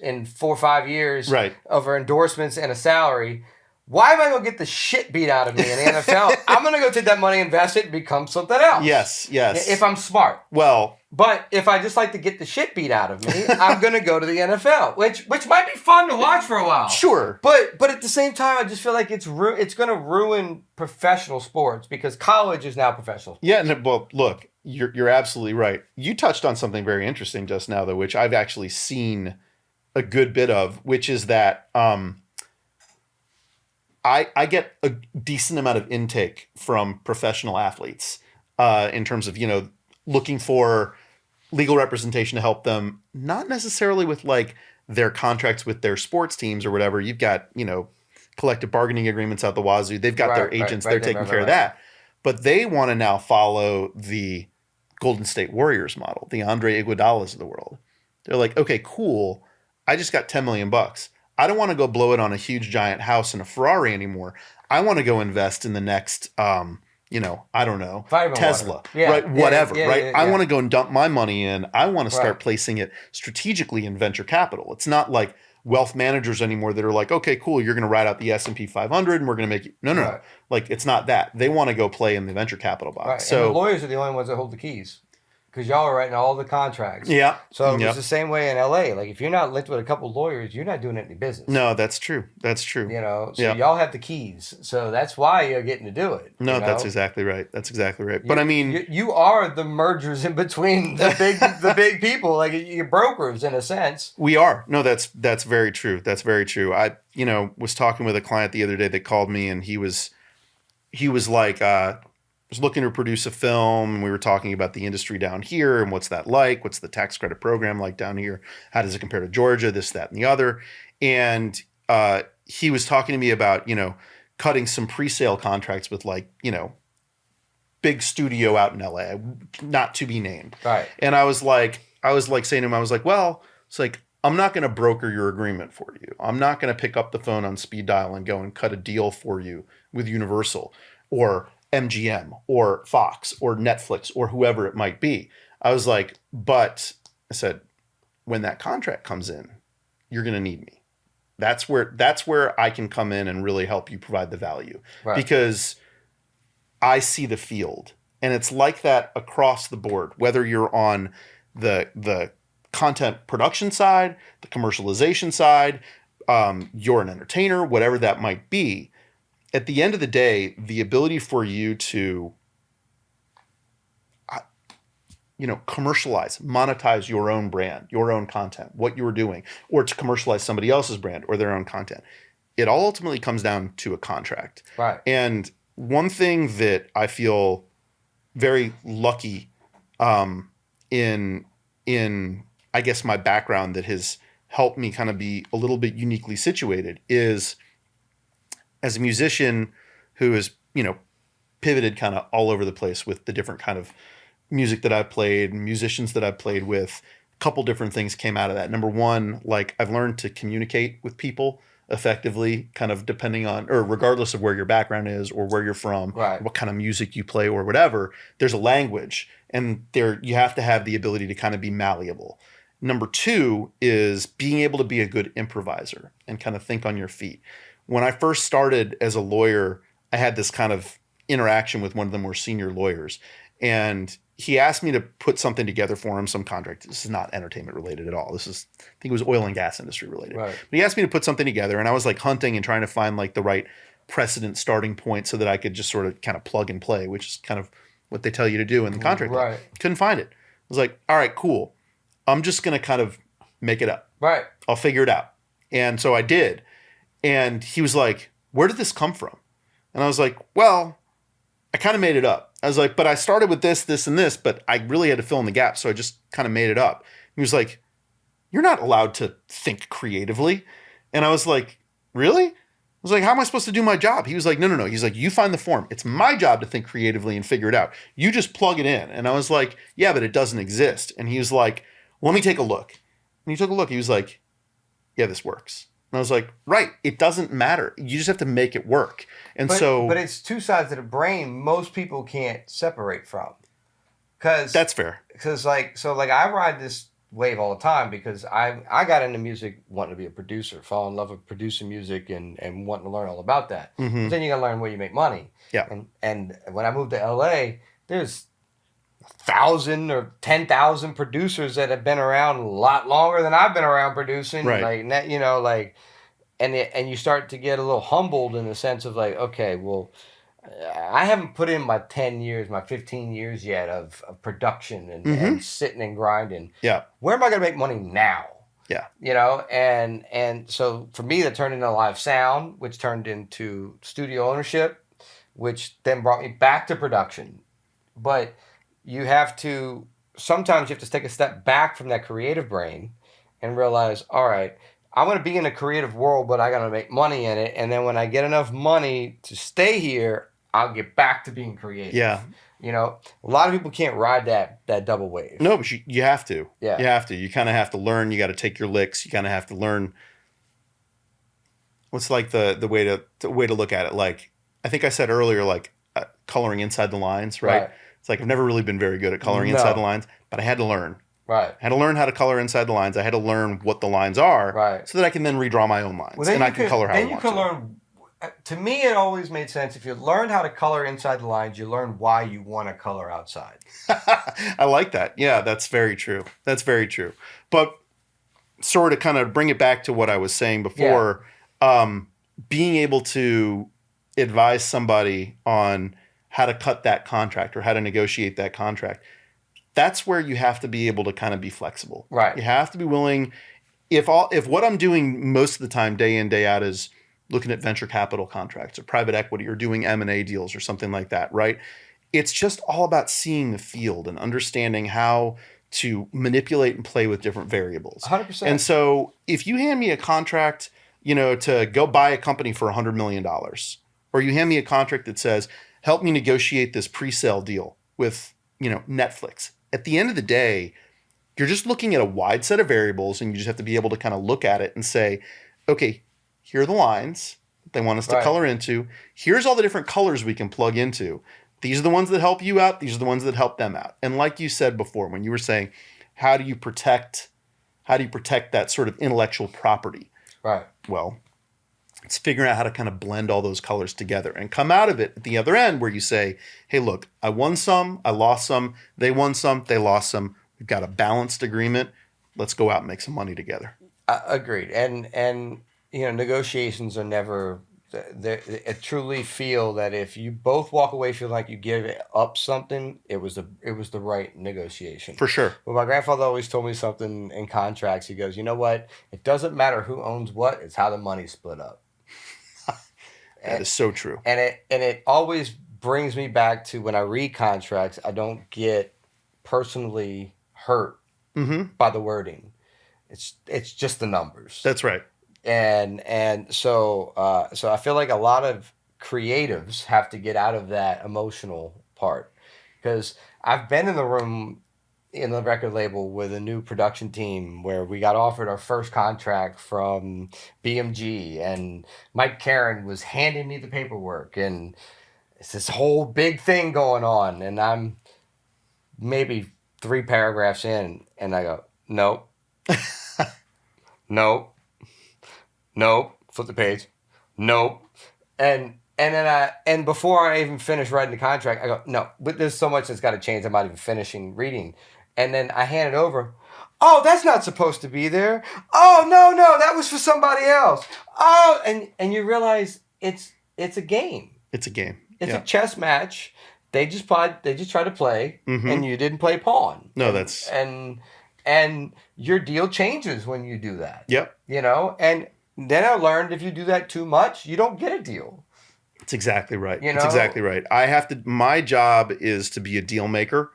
in 4 or 5 years over endorsements and a salary, why am I going to get the shit beat out of me in the NFL? I'm going to go take that money, invest it, and become something else. Yes. If I'm smart. Well, but if I just like to get the shit beat out of me, I'm going to go to the NFL, which might be fun to watch for a while. Sure. But at the same time, I just feel like it's going to ruin professional sports because college is now professional. Yeah. Well, look, you're absolutely right. You touched on something very interesting just now, though, which I've actually seen a good bit of, which is that I get a decent amount of intake from professional athletes in terms of, looking for legal representation to help them, not necessarily with like their contracts with their sports teams or whatever. You've got, collective bargaining agreements out the wazoo. They've got their agents. They're taking care of that. But they want to now follow the Golden State Warriors model, the Andre Iguodala's of the world. They're like, okay, cool. I just got $10 million. I don't want to go blow it on a huge giant house and a Ferrari anymore. I want to go invest in the next, I don't know, Tesla, right? Whatever, right? I want to go and dump my money in. I want to start placing it strategically in venture capital. It's not like wealth managers anymore that are like, okay, cool, you're going to ride out the S&P 500 and we're going to make you. No. Like, it's not that. They want to go play in the venture capital box. Right. So and the lawyers are the only ones that hold the keys. Because y'all are writing all the contracts. Yeah. So it's the same way in LA. Like, if you're not linked with a couple of lawyers, you're not doing any business. No, that's true. So y'all have the keys. So that's why you're getting to do it. No, that's exactly right. But I mean, you are the mergers in between the big people, like your brokers in a sense. We are. No, that's very true. That's very true. I was talking with a client the other day that called me, and he was like, was looking to produce a film, and we were talking about the industry down here and what's that like, what's the tax credit program like down here, how does it compare to Georgia, this, that, and the other. And he was talking to me about, cutting some pre-sale contracts with like, big studio out in LA, not to be named. Right. And I was like saying to him, I was like, well, it's like, I'm not going to broker your agreement for you. I'm not going to pick up the phone on speed dial and go and cut a deal for you with Universal or MGM or Fox or Netflix or whoever it might be. I was like, but I said, when that contract comes in, you're going to need me. That's where I can come in and really help you provide the value, because I see the field, and it's like that across the board, whether you're on the content production side, the commercialization side, you're an entertainer, whatever that might be. At the end of the day, the ability for you to, commercialize, monetize your own brand, your own content, what you were doing, or to commercialize somebody else's brand or their own content, it all ultimately comes down to a contract. Right. And one thing that I feel very lucky in I guess my background that has helped me kind of be a little bit uniquely situated is, as a musician who has, pivoted kind of all over the place with the different kind of music that I've played, musicians that I've played with, a couple different things came out of that. Number one, like, I've learned to communicate with people effectively, kind of depending on, or regardless of where your background is or where you're from, what kind of music you play or whatever, there's a language, and you have to have the ability to kind of be malleable. Number two is being able to be a good improviser and kind of think on your feet. When I first started as a lawyer, I had this kind of interaction with one of the more senior lawyers, and he asked me to put something together for him, some contract. This is not entertainment related at all. This is, I think it was oil and gas industry related. Right. But he asked me to put something together, and I was like hunting and trying to find like the right precedent starting point so that I could just sort of kind of plug and play, which is kind of what they tell you to do in the contract. Right. Couldn't find it. I was like, all right, cool. I'm just going to kind of make it up. Right. I'll figure it out. And so I did. And he was like, where did this come from? And I was like, well, I kind of made it up. I was like, but I started with this, this, and this, but I really had to fill in the gaps. So I just kind of made it up. He was like, you're not allowed to think creatively. And I was like, really? I was like, how am I supposed to do my job? He was like, no. He's like, you find the form. It's my job to think creatively and figure it out. You just plug it in. And I was like, yeah, but it doesn't exist. And he was like, let me take a look. And he took a look. He was like, yeah, this works. And I was like, right, it doesn't matter. You just have to make it work. But it's two sides of the brain most people can't separate from. That's fair. Because I ride this wave all the time because I got into music wanting to be a producer, fall in love with producing music and wanting to learn all about that. Mm-hmm. But then you got to learn where you make money. Yeah. And when I moved to LA, there's 1,000 or 10,000 producers that have been around a lot longer than I've been around producing. Right. Like that, you know, like, and you start to get a little humbled in the sense of like, okay, well, I haven't put in my 10 years, my 15 years yet of production and sitting and grinding. Yeah. Where am I going to make money now? Yeah. You know, and so for me, that turned into live sound, which turned into studio ownership, which then brought me back to production. But you have to, sometimes you have to take a step back from that creative brain and realize, all right, I want to be in a creative world, but I got to make money in it. And then when I get enough money to stay here, I'll get back to being creative. Yeah. You know, a lot of people can't ride that double wave. No, but you have to. Yeah. You have to. You kind of have to learn. You got to take your licks. You kind of have to learn. What's like the way to look at it? Like I think I said earlier, like coloring inside the lines, right? It's like I've never really been very good at coloring inside the lines, but I had to learn. Right. I had to learn how to color inside the lines. I had to learn what the lines are, so that I can then redraw my own lines, and I can color how I want to. Then you can learn. To me, it always made sense. If you learn how to color inside the lines, you learn why you want to color outside. I like that. Yeah, that's very true. That's very true. But sort of kind of bring it back to what I was saying before, being able to advise somebody on how to cut that contract or how to negotiate that contract, that's where you have to be able to kind of be flexible. Right. You have to be willing. If what I'm doing most of the time, day in, day out, is looking at venture capital contracts or private equity or doing M&A deals or something like that, right? It's just all about seeing the field and understanding how to manipulate and play with different variables. 100%. And so if you hand me a contract, to go buy a company for $100 million, or you hand me a contract that says, help me negotiate this pre-sale deal with, Netflix. At the end of the day, you're just looking at a wide set of variables, and you just have to be able to kind of look at it and say, okay, here are the lines that they want us to color into. Here's all the different colors we can plug into. These are the ones that help you out. These are the ones that help them out. And like you said before, when you were saying, how do you protect that sort of intellectual property? Right. Well, it's figuring out how to kind of blend all those colors together and come out of it at the other end where you say, hey, look, I won some, I lost some, they won some, they lost some. We've got a balanced agreement. Let's go out and make some money together. Agreed. And negotiations are never. I truly feel that if you both walk away feeling like you give up something, it was the right negotiation. For sure. Well, my grandfather always told me something in contracts. He goes, you know what? It doesn't matter who owns what. It's how the money's split up. That is so true. And it always brings me back to when I read contracts, I don't get personally hurt by the wording. It's just the numbers. That's right. And so I feel like a lot of creatives have to get out of that emotional part, because I've been in the room in the record label with a new production team where we got offered our first contract from BMG, and Mike Karen was handing me the paperwork, and it's this whole big thing going on, and I'm maybe 3 paragraphs in, and I go, nope. Nope. Nope. Flip the page. Nope. And then before I even finish writing the contract, I go, no, but there's so much that's got to change. I'm not even finishing reading. And then I hand it over. Oh, that's not supposed to be there. Oh, no, that was for somebody else. Oh, and you realize it's a game. It's a game. It's a chess match. They just try to play, and you didn't play pawn. No, that's and your deal changes when you do that. Yep. And then I learned if you do that too much, you don't get a deal. That's exactly right. That's exactly right. My job is to be a deal maker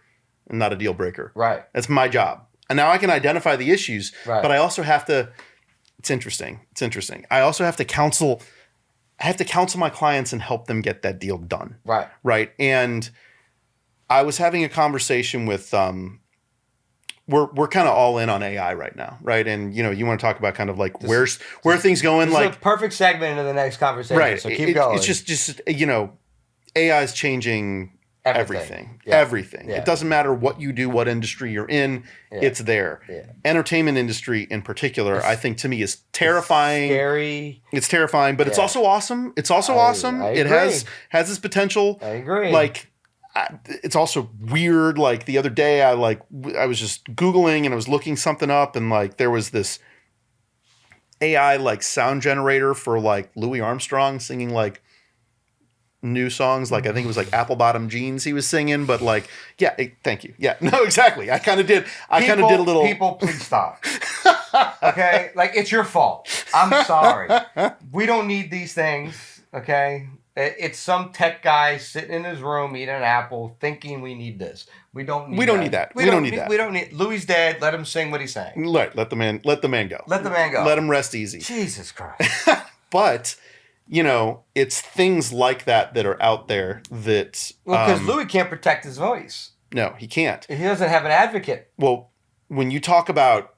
and not a deal breaker. Right. That's my job. And now I can identify the issues, but I also have to, it's interesting. I also have to counsel my clients and help them get that deal done. Right. Right. And I was having a conversation with, we're kind of all in on AI right now, right? And you want to talk about kind of like where are things going? This like is a perfect segment into the next conversation. Right. So keep going. It's just AI is changing everything. Yeah. Everything. Yeah. It doesn't matter what you do, what industry you're in, it's there. Yeah. Entertainment industry in particular, I think to me is terrifying. Scary. It's terrifying, but it's also awesome. It's also awesome. I It agree. has its potential. I agree. Like, it's also weird. Like the other day, I was just Googling and I was looking something up, and like there was this AI like sound generator for like Louis Armstrong singing like new songs. Like I think it was like Apple Bottom Jeans he was singing, but like, yeah, thank you. Yeah, no, exactly. I kind of did a little. People, please stop. Okay, like it's your fault. I'm sorry. We don't need these things. Okay, it's some tech guy sitting in his room eating an apple, thinking we need this. We don't need that. We don't need that. We don't need. Louis dead. Let him sing what he's saying. Let the man go. Let the man go. Let him rest easy. Jesus Christ. But you know, it's things like that are out there that. Well, because Louis can't protect his voice. No, he can't. He doesn't have an advocate. Well, when you talk about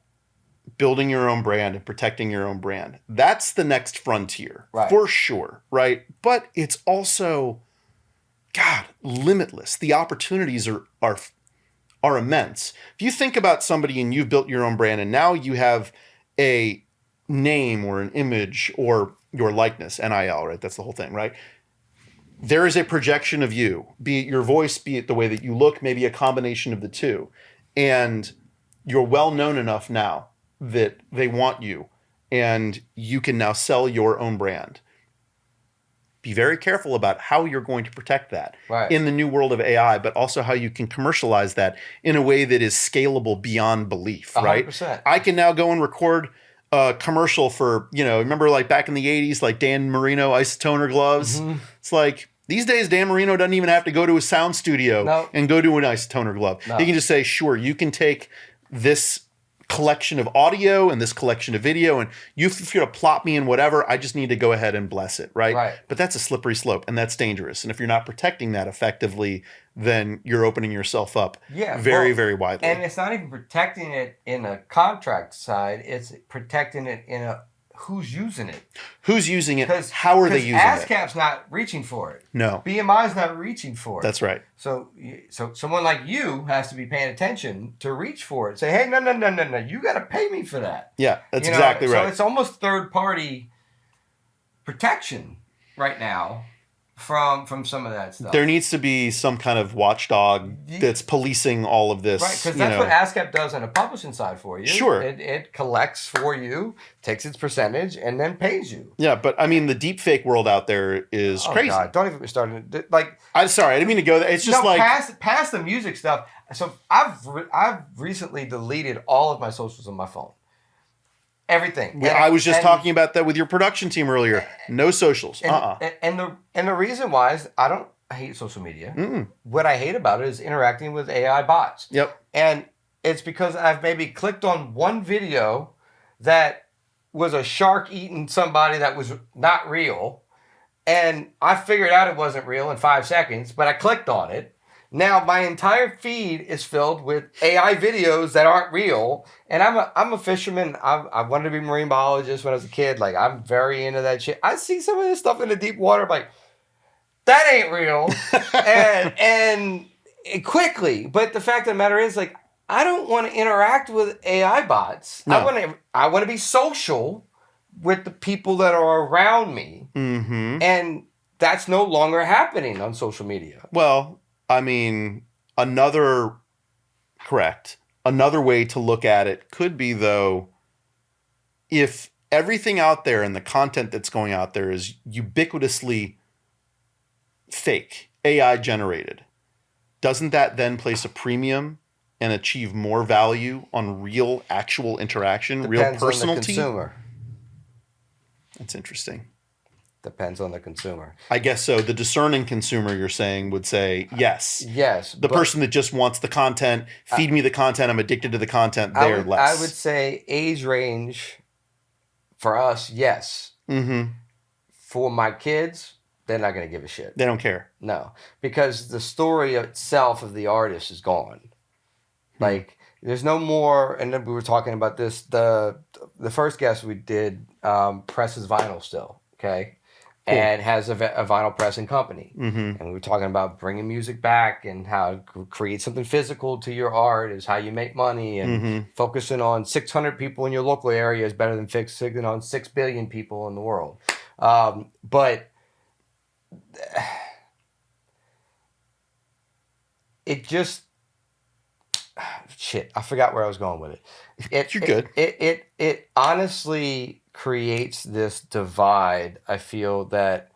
building your own brand and protecting your own brand, that's the next frontier, right, for sure, right? But it's also, God, limitless. The opportunities are immense. If you think about somebody and you've built your own brand and now you have a name or an image or your likeness, NIL, right? That's the whole thing, right? There is a projection of you, be it your voice, be it the way that you look, maybe a combination of the two. And you're well known enough now that they want you and you can now sell your own brand. Be very careful about how you're going to protect that in the new world of AI, but also how you can commercialize that in a way that is scalable beyond belief, 100%. right? I can now go and record a commercial for, remember like back in the 80s, like Dan Marino isotoner gloves. Mm-hmm. It's like these days, Dan Marino doesn't even have to go to a sound studio and go to an isotoner glove. No. He can just say, sure, you can take this collection of audio and this collection of video, and if you're to plot me in whatever, I just need to go ahead and bless it, right? But that's a slippery slope, and that's dangerous. And if you're not protecting that effectively, then you're opening yourself up very, very widely. And it's not even protecting it in a contract side, it's protecting it in a who's using it. Who's using it? How are they using it? ASCAP's not reaching for it. No. BMI's not reaching for it. That's right. So someone like you has to be paying attention to reach for it. Say, hey, no. You got to pay me for that. Yeah, that's exactly right. So it's almost third-party protection right now from some of that stuff. There needs to be some kind of watchdog that's policing all of this. Right, because that's what ASCAP does on the publishing side for you. Sure. It collects for you, takes its percentage, and then pays you. Yeah, but I mean, the deep fake world out there is crazy. God, don't even start. I'm sorry, I didn't mean to go there. It's just past the music stuff. So I've recently deleted all of my socials on my phone. Everything. I was just talking about that with your production team earlier. No socials. And the reason why is I hate social media. Mm-mm. What I hate about it is interacting with AI bots. Yep. And it's because I've maybe clicked on one video that was a shark eating somebody that was not real. And I figured out it wasn't real in 5 seconds, but I clicked on it. Now my entire feed is filled with AI videos that aren't real, and I'm a fisherman. I wanted to be a marine biologist when I was a kid. Like I'm very into that shit. I see some of this stuff in the deep water, I'm like that ain't real, and quickly. But the fact of the matter is, like I don't want to interact with AI bots. No. I want to be social with the people that are around me, and that's no longer happening on social media. Well. I mean, another way to look at it could be, though, if everything out there and the content that's going out there is ubiquitously fake, AI generated, doesn't that then place a premium and achieve more value on real, actual interaction, real personality? On the consumer. That's interesting. Depends on the consumer. I guess so. The discerning consumer, you're saying, would say yes. Yes. The person that just wants the content, feed me the content, I'm addicted to the content, they're less. I would say age range for us, yes. Mm-hmm. For my kids, they're not going to give a shit. They don't care. No. Because the story itself of the artist is gone. Like, there's no more, and then we were talking about this, the first guest we did presses vinyl still, okay? and has a vinyl pressing company. Mm-hmm. And we were talking about bringing music back and how to create something physical to your art is how you make money, and Mm-hmm. focusing on 600 people in your local area is better than focusing on 6 billion people in the world. But it just shit. I forgot where I was going with it. You're good. It honestly creates this divide. I feel that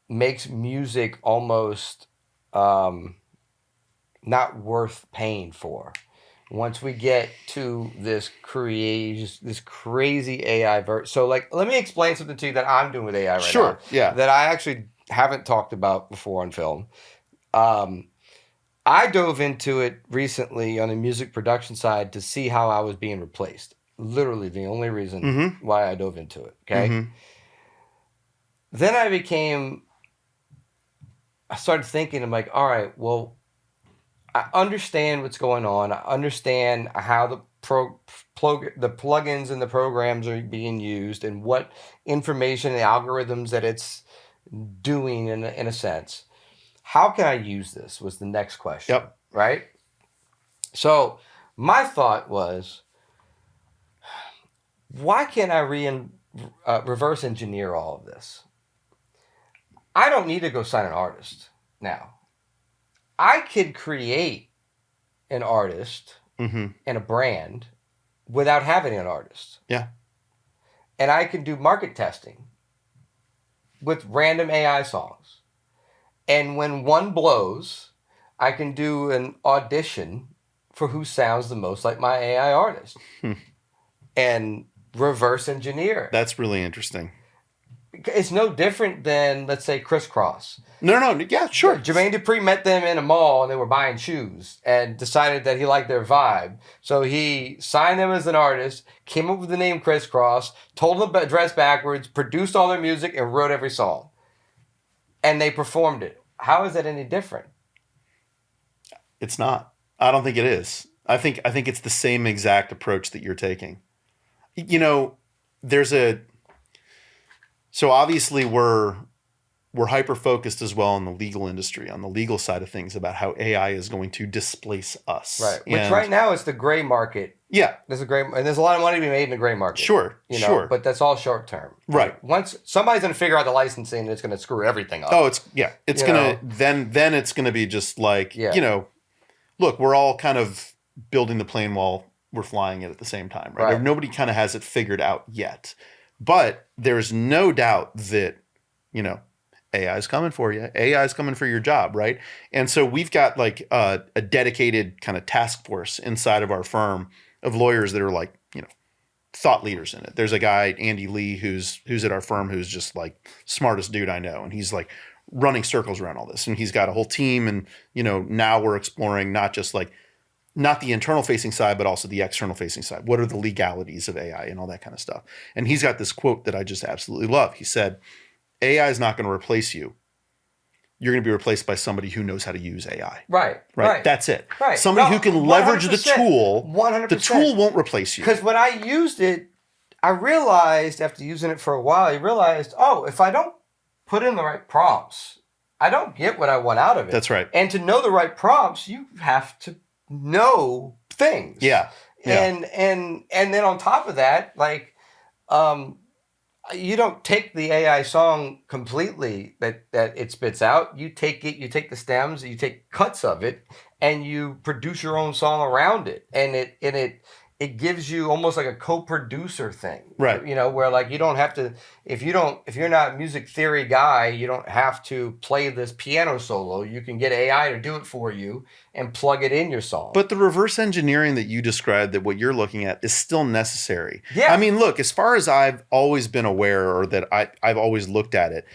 makes music almost not worth paying for. Once we get to this crazy AI so like, let me explain something to you that I'm doing with AI right now. Sure. Yeah. That I actually haven't talked about before on film. I dove into it recently on the music production side to see how I was being replaced. Literally the only reason why I dove into it. Okay. Mm-hmm. Then I started thinking, I'm like, all right, well, I understand what's going on. I understand how the plugins and the programs are being used and what information and algorithms that it's doing in a sense. How can I use this was the next question. Yep. Right? So my thought was, why can't I reverse engineer all of this? I don't need to go sign an artist now. I could create an artist and a brand without having an artist. Yeah. And I can do market testing with random AI songs. And when one blows, I can do an audition for who sounds the most like my AI artist and reverse engineer. That's really interesting. It's no different than, let's say, Criss Cross. No. Yeah, sure. Jermaine Dupri met them in a mall and they were buying shoes and decided that he liked their vibe. So he signed them as an artist, came up with the name Criss Cross, told them to dress backwards, produced all their music, and wrote every song. And they performed it. How is that any different? It's not. I don't think it is. I think it's the same exact approach that you're taking. You know, so obviously we're hyper focused as well in the legal industry, on the legal side of things, about how AI is going to displace us. Right. Which right now is the gray market. Yeah. There's a lot of money to be made in the gray market. Sure. Sure. But that's all short term. Right. Once somebody's going to figure out the licensing, it's going to screw everything up. Oh, it's going to, then it's going to be just like, look, we're all kind of building the plane while we're flying it at the same time, right? Nobody kind of has it figured out yet. But there's no doubt that, AI is coming for you. AI is coming for your job, right? And so we've got like a dedicated kind of task force inside of our firm of lawyers that are like, thought leaders in it. There's a guy, Andy Lee, who's at our firm, who's just like smartest dude I know. And he's like running circles around all this. And he's got a whole team. And, now we're exploring not the internal facing side, but also the external facing side. What are the legalities of AI and all that kind of stuff? And he's got this quote that I just absolutely love. He said, AI is not going to replace you. You're going to be replaced by somebody who knows how to use AI. Right. That's it. Right. Somebody who can leverage the tool. 100%. The tool won't replace you. Because when I used it, I realized after using it for a while, if I don't put in the right prompts, I don't get what I want out of it. That's right. And to know the right prompts, you have to know things. Yeah. And then on top of that, you don't take the AI song completely that it spits out. You take the stems, you take cuts of it, and you produce your own song around it. And it gives you almost like a co-producer thing. Right. Where like you don't have to, if you're not a music theory guy, you don't have to play this piano solo. You can get AI to do it for you and plug it in your song. But the reverse engineering that you described, that what you're looking at, is still necessary. Yeah. I mean, look, as far as I've always been aware, or that I've always looked at it,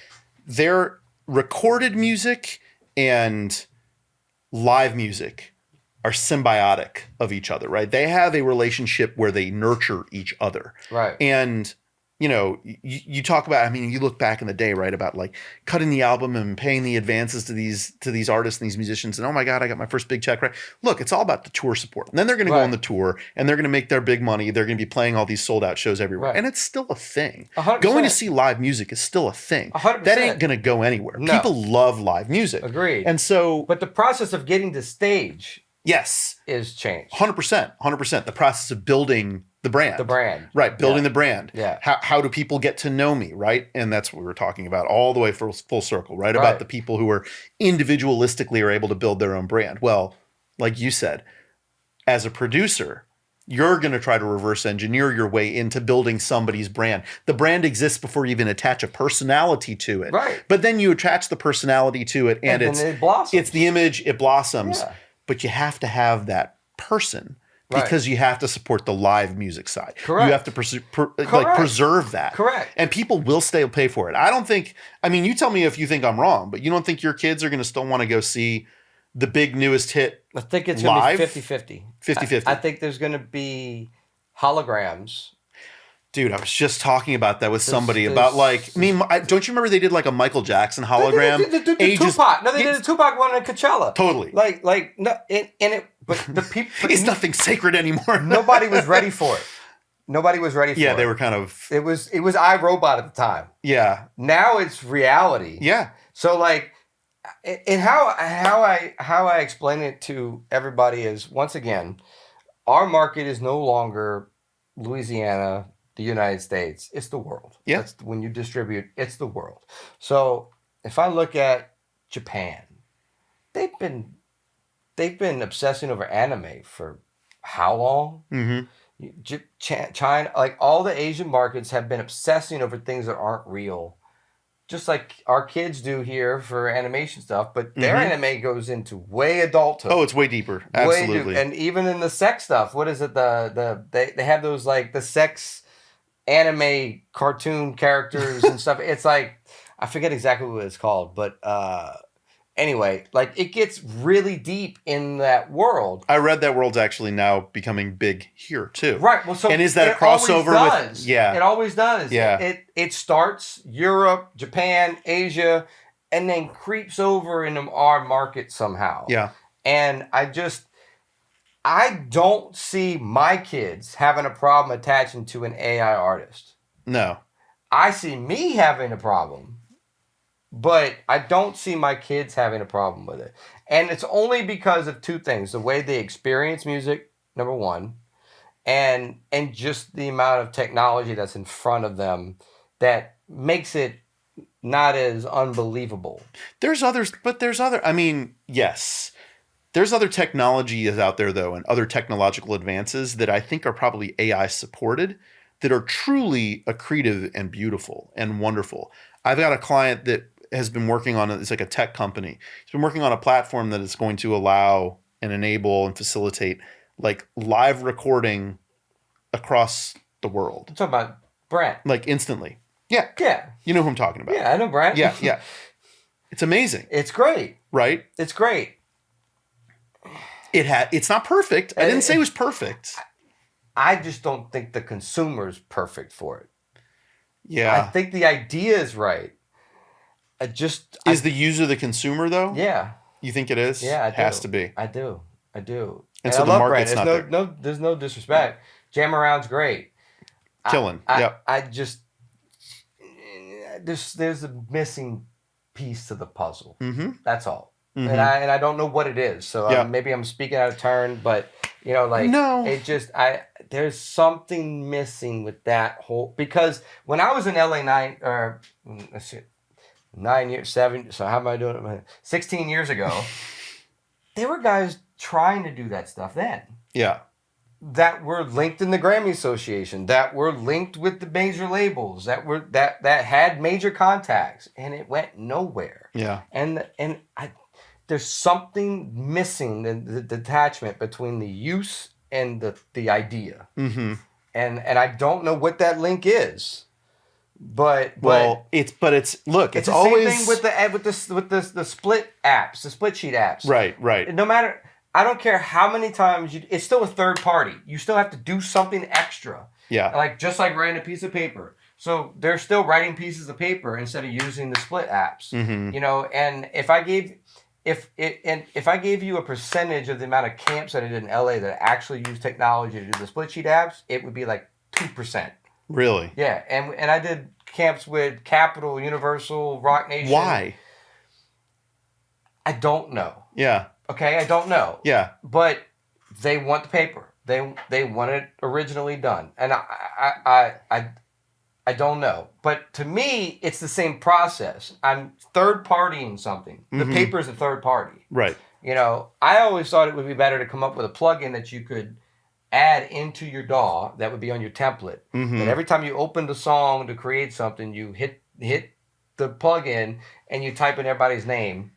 their recorded music and live music are symbiotic of each other, right? They have a relationship where they nurture each other. Right. And you talk about, I mean, you look back in the day, right, about like cutting the album and paying the advances to these artists and these musicians, and oh my God, I got my first big check, right? Look, it's all about the tour support. And then they're going to go on the tour and they're going to make their big money. They're going to be playing all these sold out shows everywhere. And it's still a thing. 100%. Going to see live music is still a thing. 100%. That ain't going to go anywhere. No. People love live music. Agreed. And so, but the process of getting to stage yes, is changed. 100%. The process of building the brand. Right. Building the brand. Yeah. How do people get to know me, right? And that's what we were talking about all the way full circle, right? About the people who are individualistically are able to build their own brand. Well, like you said, as a producer, you're going to try to reverse engineer your way into building somebody's brand. The brand exists before you even attach a personality to it. Right. But then you attach the personality to it and it blossoms. It's the image, it blossoms. Yeah. But you have to have that person. Because you have to support the live music side. Correct. You have to preserve that. Correct. And people will pay for it. I don't think, I mean, you tell me if you think I'm wrong, but you don't think your kids are going to still want to go see the big newest hit I think it's going to be 50-50. 50-50. I think there's going to be holograms. Dude, I was just talking about that with somebody about like, I mean, don't you remember they did like a Michael Jackson hologram? The Tupac. No, they did a Tupac one at Coachella. Totally. But the people. It's nothing sacred anymore. Nobody was ready for it. Nobody was ready for it. Yeah, they were kind of. It was iRobot at the time. Yeah. Now it's reality. Yeah. So like, and how I explain it to everybody is, once again, our market is no longer Louisiana, the United States. It's the world. Yeah. That's when you distribute, it's the world. So if I look at Japan, they've been obsessing over anime for how long? Mm-hmm. China, like all the Asian markets have been obsessing over things that aren't real. Just like our kids do here for animation stuff, but their anime goes into way adulthood. Oh, it's way deeper. Absolutely. And even in the sex stuff, what is it? They have those like the sex anime cartoon characters and stuff. It's like, I forget exactly what it's called, but anyway, like it gets really deep in that world. I read that world's actually now becoming big here too. Right. Well, so and is that a crossover with? Yeah, it always does. Yeah, it starts Europe, Japan, Asia, and then creeps over into our market somehow. Yeah. And I don't see my kids having a problem attaching to an AI artist. No. I see me having a problem. But I don't see my kids having a problem with it. And it's only because of two things. The way they experience music, number one, and just the amount of technology that's in front of them that makes it not as unbelievable. There's others, I mean, yes. There's other technologies out there, though, and other technological advances that I think are probably AI supported that are truly accretive and beautiful and wonderful. I've got a client that has been working on it. It's like a tech company. He's been working on a platform that is going to allow and enable and facilitate like live recording across the world. I'm talking about Brent. Like instantly. Yeah. Yeah. You know who I'm talking about. Yeah, I know Brent. Yeah, yeah. It's amazing. It's great. Right? It's great. It's not perfect. I didn't say it was perfect. I just don't think the consumer's perfect for it. Yeah. I think the idea is right. Is the user the consumer though? Yeah. You think it is? Yeah, it has to be. I do. And so the market's not there. There's no disrespect. Jam Around's great. Killing. I just there's a missing piece to the puzzle. Mm-hmm. That's all. Mm-hmm. And I don't know what it is. So maybe I'm speaking out of turn, but there's something missing with that whole, because when I was in LA 9 years, 7, so how am I doing it? 16 years ago, there were guys trying to do that stuff then. Yeah. That were linked in the Grammy Association, that were linked with the major labels, that had major contacts, and it went nowhere. Yeah. And there's something missing, the detachment between the use and the idea. Mm-hmm. And I don't know what that link is. But it's always the same thing with the split apps, the split sheet apps. Right. No matter, I don't care how many times it's still a third party. You still have to do something extra. Yeah. Just like writing a piece of paper. So they're still writing pieces of paper instead of using the split apps. Mm-hmm. You know, and if I gave you a percentage of the amount of camps that I did in LA that actually use technology to do the split sheet apps, it would be like 2%. Really? Yeah, and I did camps with Capital, Universal, Rock Nation. Why? I don't know. Yeah. Okay, I don't know. Yeah. But they want the paper. They want it originally done, and I don't know. But to me, it's the same process. I'm third partying something. The Mhm. paper is a third party. Right. You know, I always thought it would be better to come up with a plugin that you could add into your DAW that would be on your template. Mhm. That every time you open the song to create something, you hit the plugin and you type in everybody's name,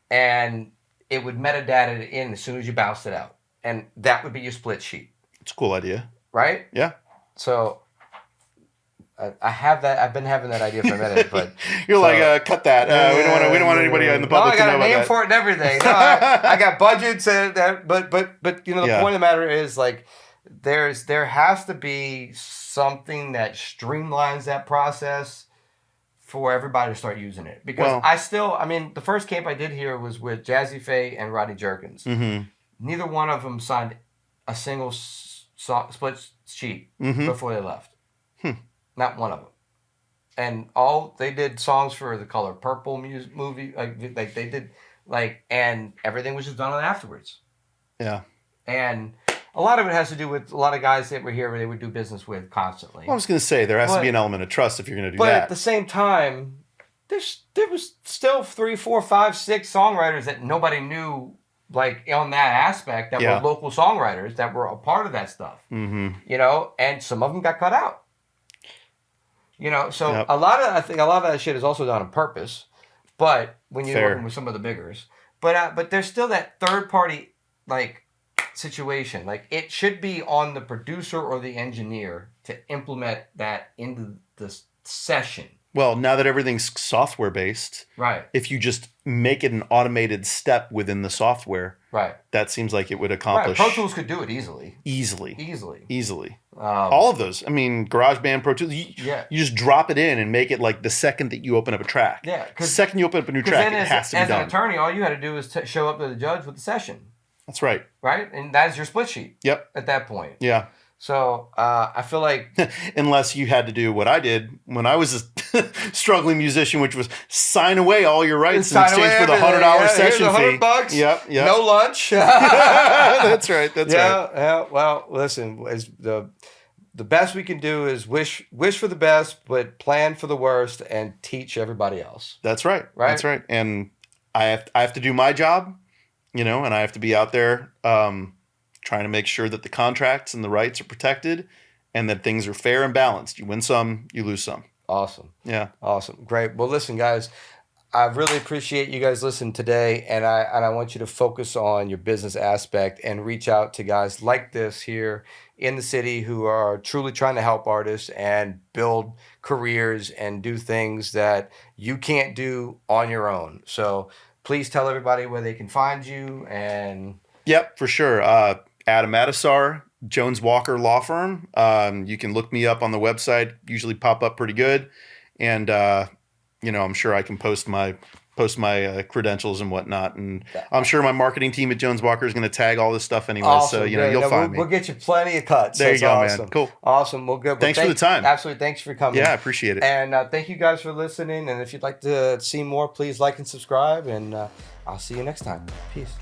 and it would metadata it in as soon as you bounced it out. And that would be your split sheet. It's a cool idea. Right? Yeah. So I have that. I've been having that idea for a minute, but you're like, cut that. We don't want anybody in the public I got to know a name about that. for it and everything. No, I got budgets and that, but you know, the Yeah. point of the matter is like there has to be something that streamlines that process for everybody to start using it. Because I mean, the first camp I did here was with Jazzy Faye and Rodney Jerkins. Mm-hmm. Neither one of them signed a single split sheet Mm-hmm. before they left. Not one of them. And all they did songs for the Color Purple movie, like they did, like, and everything was just done on afterwards. Yeah. And a lot of it has to do with a lot of guys that were here they would do business with constantly. Well, I was going to say there has to be an element of trust if you're going to do but that. At the same time, there was still 3, 4, 5, 6 songwriters that nobody knew, like on that aspect, that were local songwriters that were a part of that stuff. Mm-hmm. You know, and some of them got cut out. You know, so I think a lot of that shit is also done on purpose. But when you're working with some of the biggers, but there's still that third party like situation. Like it should be on the producer or the engineer to implement that into the session. Well, now that everything's software based, right? If you just make it an automated step within the software, right? That seems like it would accomplish. Pro Tools could do it easily. Easily. All of those. I mean, GarageBand, Pro Tools. You just drop it in and make it like the second that you open up a track. Yeah. The second you open up a new track, it has to be done. As an attorney, all you had to do is show up to the judge with the session. That's right. Right, and that's your split sheet. Yep. At that point. Yeah. So I feel like unless you had to do what I did when I was a struggling musician, which was sign away all your rights in exchange for the $100 session fee. $100. Yep. No lunch. That's right. That's right. Yeah. Well, listen, the best we can do is wish for the best, but plan for the worst and teach everybody else. That's right. That's right. And I have to do my job, you know, and I have to be out there. Trying to make sure that the contracts and the rights are protected and that things are fair and balanced. You win some, you lose some. Awesome. Yeah. Awesome. Great. Well, listen, guys, I really appreciate you guys listening today, and I want you to focus on your business aspect and reach out to guys like this here in the city who are truly trying to help artists and build careers and do things that you can't do on your own. So please tell everybody where they can find you. And yep, for sure. Adam Matasar, Jones Walker Law Firm. You can look me up on the website. Usually pop up pretty good, and you know, I'm sure I can post my credentials and whatnot. And I'm sure my marketing team at Jones Walker is going to tag all this stuff anyway. Awesome. So you know, you'll find me. We'll get you plenty of cuts. There you go, awesome. Man. Cool. Awesome. Well, good. Thanks for the time. Absolutely. Thanks for coming. Yeah, I appreciate it. And thank you guys for listening. And if you'd like to see more, please like and subscribe. And I'll see you next time. Peace.